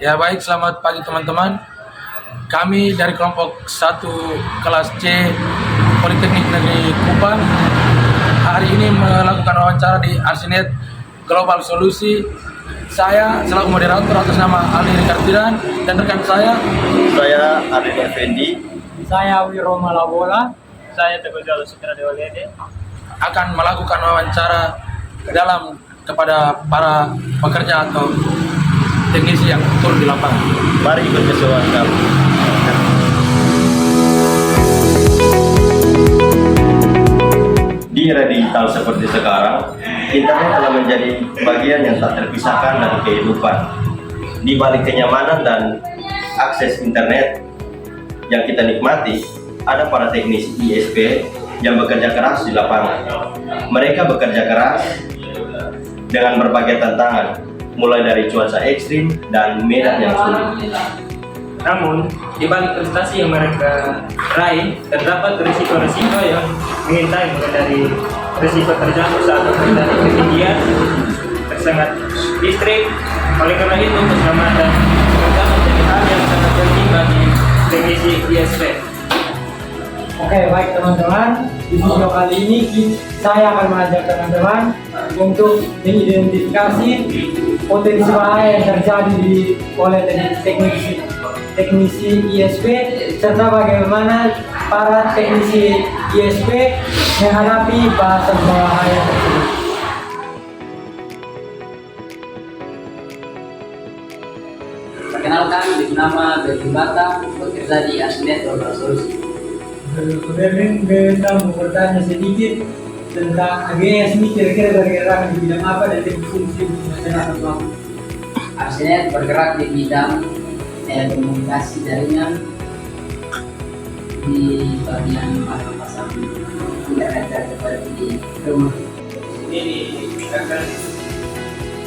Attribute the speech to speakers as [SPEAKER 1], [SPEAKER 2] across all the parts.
[SPEAKER 1] Ya baik, selamat pagi teman-teman. Kami dari kelompok 1 kelas C Politeknik Negeri Kupang hari ini melakukan wawancara di Arsinet Global Solusi. Saya selaku moderator atas nama Ali Rikartiran dan rekan saya
[SPEAKER 2] Arif Effendi.
[SPEAKER 3] Saya Wiro Malabola. Saya Teguh Jalo Sukradewalede.
[SPEAKER 1] akan melakukan wawancara dalam kepada para pekerja atau teknisi yang turun di lapangan.
[SPEAKER 2] Mari ikut keseruan kami. Di era digital seperti sekarang, internet telah menjadi bagian yang tak terpisahkan dari kehidupan. Di balik kenyamanan dan akses internet yang kita nikmati, ada para teknisi ISP yang bekerja keras di lapangan. Mereka bekerja keras dengan berbagai tantangan, mulai dari cuaca ekstrim dan medan yang sulit.
[SPEAKER 3] Namun, di balik prestasi yang mereka raih, terdapat risiko-risiko yang mengintai, mulai dari risiko terjatuh saat bekerja di ketinggian, tersengat listrik. Oleh karena itu, keselamatan pekerja menjadi hal yang sangat penting bagi teknisi ISP.
[SPEAKER 4] Oke, baik teman-teman, di video kali ini saya akan mengajak teman-teman untuk mengidentifikasi potensi bahaya yang terjadi oleh teknisi ISP serta bagaimana para teknisi ISP menghadapi bahasa bahaya tersebut.
[SPEAKER 5] Perkenalkan, nama Betty Bata, bekerja di Arsinet Global Solusi.
[SPEAKER 4] Kemudian kita mau bertanya sedikit tentang AGS ini kira-kira bergerak di bidang apa dan fungsi masyarakat Bang?
[SPEAKER 5] Arsinet bergerak di bidang telekomunikasi jaringan di bagian pasang internet seperti di rumah.
[SPEAKER 3] Ini dikatakan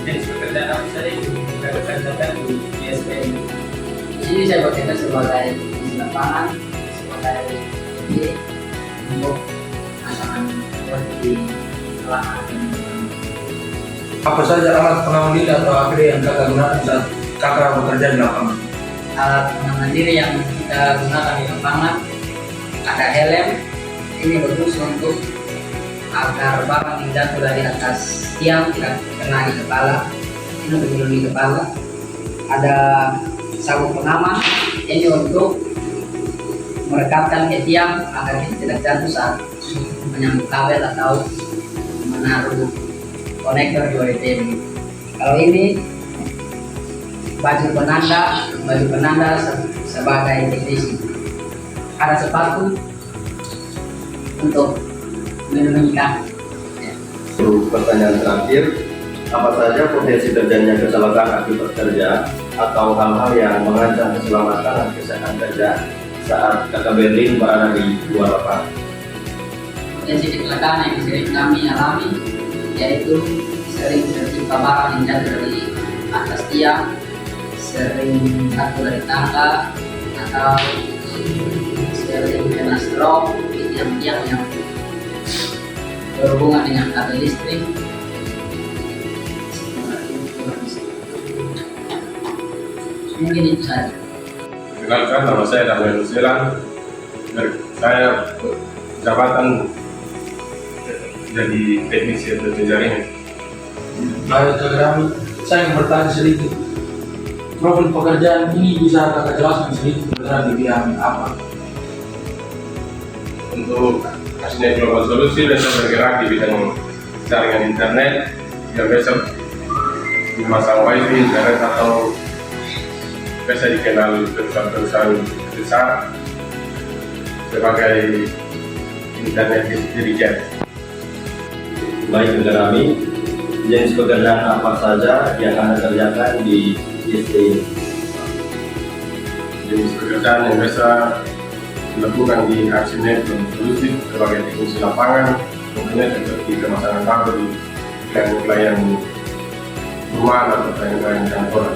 [SPEAKER 3] jenis pekerjaan apa saja yang kita kerjakan di ISP ini.
[SPEAKER 5] Di sini saya bekerja sebagai di lapangan, sebagai untuk pasangan seperti lahan.
[SPEAKER 1] Apa saja alat pengaman diri atau APD yang kakak gunakan saat kakak bekerja di lapangan?
[SPEAKER 5] Alat pengaman diri yang kita gunakan di lapangan ada helm. Ini bagus untuk agar barang yang jatuh dari atas tiang tidak kena di kepala. Ini untuk melindungi kepala. Ada sabuk pengaman. Ini untuk merekatkan ke tiang agar kita tidak jatuh saat menyambung kabel atau menaruh konektor di OETM. Kalau ini baju penanda sebagai teknisi. Ada sepatu untuk melindungi kaki.
[SPEAKER 2] Pertanyaan terakhir, apa saja potensi terjadinya kecelakaan akibat kerja atau hal-hal yang mengancam keselamatan dan kesehatan kerja saat kakak Berlin berada di luar lapangan?
[SPEAKER 5] Potensi kecelakaan yang sering kami alami yaitu sering tertimpa barang yang jatuh dari atas tiang, sering jatuh dari tangga, atau sering kena stroke di tiang-tiang yang berhubungan dengan kabel listrik. Mungkin itu saja.
[SPEAKER 6] Perkenalkan, nama saya Daniel Selan. Saya jabatan jadi teknisi atau jaringan.
[SPEAKER 1] Baik, kami saya ingin bertanya sedikit. Profil pekerjaan ini bisa kakak jelaskan sedikit bergerak di bidang apa?
[SPEAKER 6] Untuk Arsinet Global Solusi, saya bergerak di bidang jaringan internet yang biasa memasang wifi, internet atau biasa dikenal perusahaan-perusahaan besar sebagai internet dirijen.
[SPEAKER 2] Baik, kami jenis pekerjaan apa saja yang Anda kerjakan di ISP ini?
[SPEAKER 6] Jenis pekerjaan yang biasa dilakukan di Arsinet Global Solusi sebagai teknisi lapangan, tentunya seperti pemasangan kabel di klien-klien rumah atau klien-klien kantor.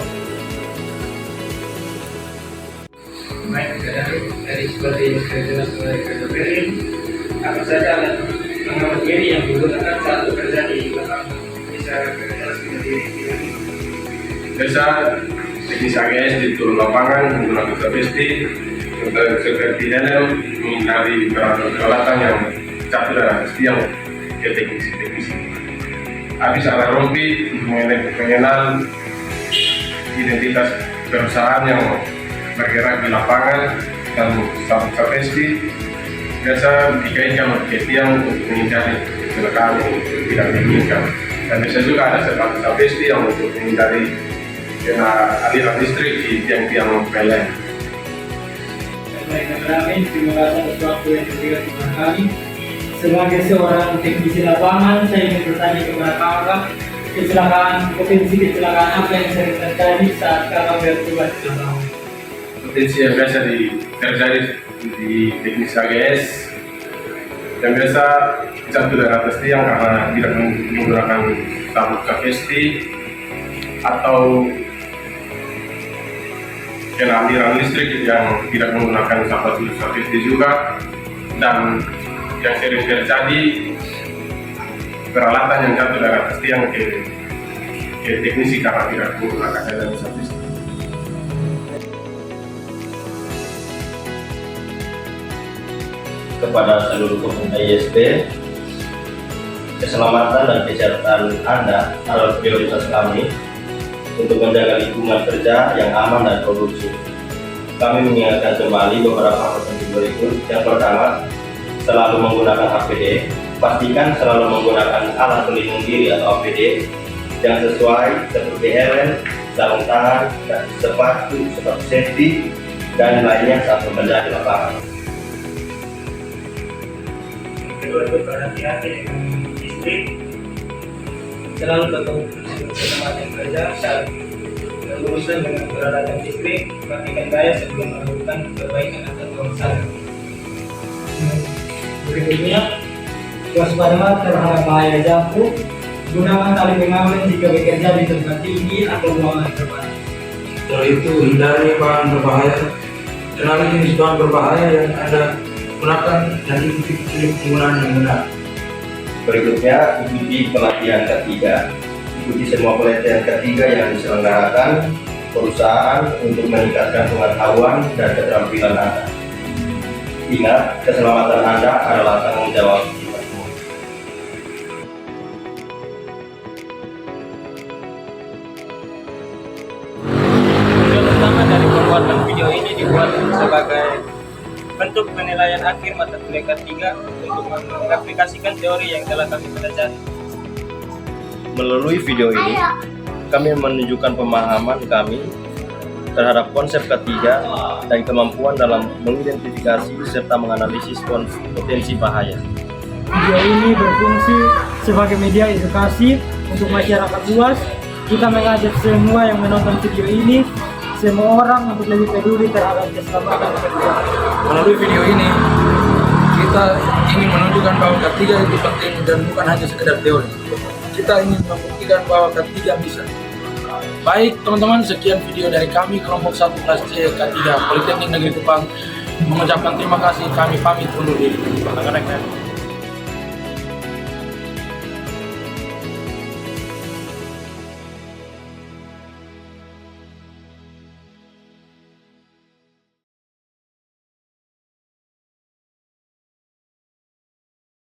[SPEAKER 3] Baik, dari seperti yang saya jelas oleh kerja Berlin, apa saja alat pengaman diri yang digunakan saat bekerja di lapangan? Bisa jelaskan dari
[SPEAKER 6] Biasa teknis AGS di turun lapangan menggunakan safety seperti helm, menghindari peralatan yang catur dan yang ke teknisi. Habis arah rompi mengenal identitas perusahaan yang bergerak di lapangan dan sabuk safety biasa dikaitkan ke tiang untuk menghindari kecelakaan yang tidak diinginkan. Dan biasa juga ada sepatu safety yang untuk menghindari kena aliran listrik di tiang-tiang PLN.
[SPEAKER 4] Baik, kameramen, terima kasih atas waktu yang diberikan kepada kami. Sebagai seorang teknisi lapangan, saya ingin bertanya kepada kakak, potensi kecelakaan apa yang sering terjadi saat kakak bertugas di lapangan?
[SPEAKER 6] Potensi yang biasa terjadi di teknis AGS yang biasa jatuh dari atas tiang karena tidak menggunakan sabuk safety atau kena aliran listrik yang tidak menggunakan sabuk safety juga, dan yang sering terjadi peralatan yang jatuh dari atas tiang ke teknisi karena tidak menggunakan helm safety.
[SPEAKER 2] Kepada seluruh pengguna ISP, keselamatan dan kesehatan Anda adalah prioritas kami untuk menjaga lingkungan kerja yang aman dan kondusif. Kami mengingatkan kembali beberapa hal penting berikut. Yang pertama, selalu menggunakan APD. Pastikan selalu menggunakan alat pelindung diri atau APD yang sesuai seperti helm, sarung tangan, dan sepatu safety dan lainnya saat bekerja di lapangan.
[SPEAKER 3] Kedua itu berhati-hati dengan listrik, selalu bertemu keselamatan kerja saat berurusan dengan peralatan listrik, perhatikan gaya sebelum melakukan perbaikan atau pemasangan.
[SPEAKER 4] Berikutnya, waspada terhadap bahaya jatuh. Gunakan tali pengaman jika bekerja di tempat tinggi atau ruangan terbatas.
[SPEAKER 1] Setelah itu hindari bahan berbahaya. Kenali jenis bahan berbahaya yang Anda gunakan dan ikuti penggunaan yang benar.
[SPEAKER 2] Berikutnya, ikuti pelatihan ketiga. Ikuti semua pelatihan ketiga yang diselenggarakan perusahaan untuk meningkatkan pengetahuan dan keterampilan Anda. Ingat, keselamatan Anda adalah tanggung jawab kita semua.
[SPEAKER 3] Tujuan utama dari pembuatan video ini dibuat sebagai bentuk penilaian akhir mata kuliah ketiga untuk mengaplikasikan teori yang telah kami pelajari.
[SPEAKER 2] Melalui video ini, kami menunjukkan pemahaman kami terhadap konsep ketiga dan kemampuan dalam mengidentifikasi serta menganalisis potensi bahaya.
[SPEAKER 4] Video ini berfungsi sebagai media edukasi untuk masyarakat luas. Kita mengajak semua yang menonton video ini, semua orang untuk lebih peduli terhadap keselamatan kerja.
[SPEAKER 1] Melalui video ini, kita ingin menunjukkan bahwa ketiga itu penting dan bukan hanya sekedar teori. Kita ingin membuktikan bahwa ketiga bisa. Baik teman-teman, sekian video dari kami kelompok 1 kelas C K3 Politeknik Negeri Kupang. Mengucapkan terima kasih, kami pamit undur diri.